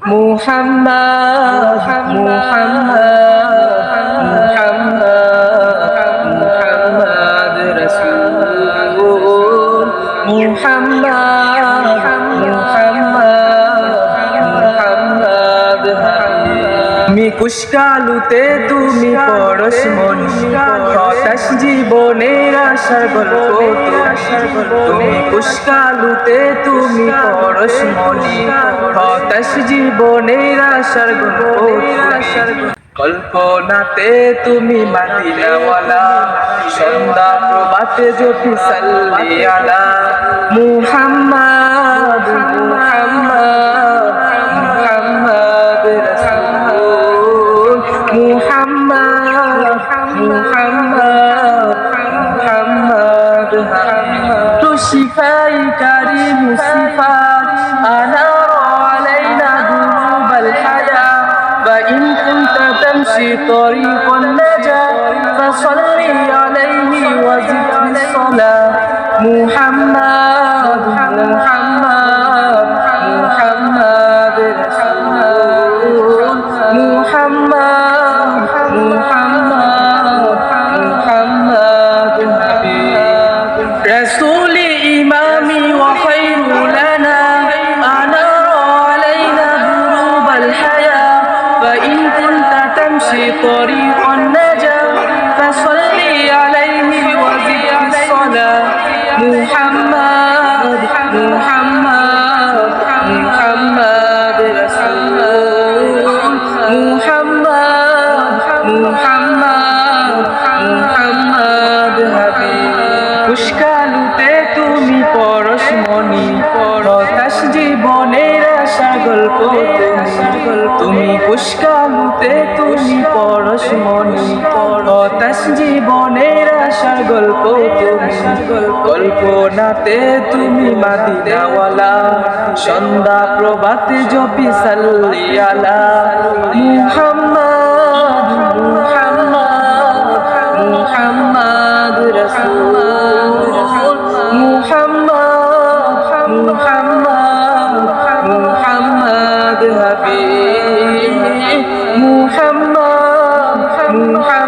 মুহাম্মদ মুহাম্মদ মুহাম্মদ রাসূল মুহাম্মদ মুহাম্মদ হাবিব কুশকালুতে তুমি পরশ মনি হতাশ জীবনের আশার গল্প তুমি কুশকালুতে তুমি পরশ মনি হতাশ জীবনের আশার গল্প কল্পনাতে তুমি মদিনাওয়ালা সন্ধ্যা প্রভাতে জপি সাল্লি আলা মুহাম্মদ মুহাম্মদ মুহাম্মদ রাসূল মুহাম্মদ মুহাম্মদ মুহাম্মদ তো শিফাই কারীম সিফাত আনার আলাইনা দুরুবাল হায়া وإن كنت تمشي طريق النجاة فصل عليه وزد بالصلاة محمد محمد محمد رسول محمد محمد محمد حبيب رسول إمامي وخير لنا أنار علينا دروب الحياة وإن كنت تمشي طريق النجاة فصل عليه وزد بالصلاة محمد محمد محمد رسول محمد محمد محمد حبيب কুশকালুতে তুমি পরশ মনি হতাশ জীবনের আশা গল্প তুমি কুশকালুতে তুমি পরশ মনি হতাশ জীবনের আশার গল্প কল্পনাতে তুমি মদিনাওয়ালা সন্ধ্যা প্রভাতে জপি সাল্লি আলা মুহাম্মদ মুহাম্মদ মুহাম্মদ রাসূল মুহাম্মদ মুহাম্মদ মুহাম্মদ হাবিব মুহাম্মদ মুহাম্মদ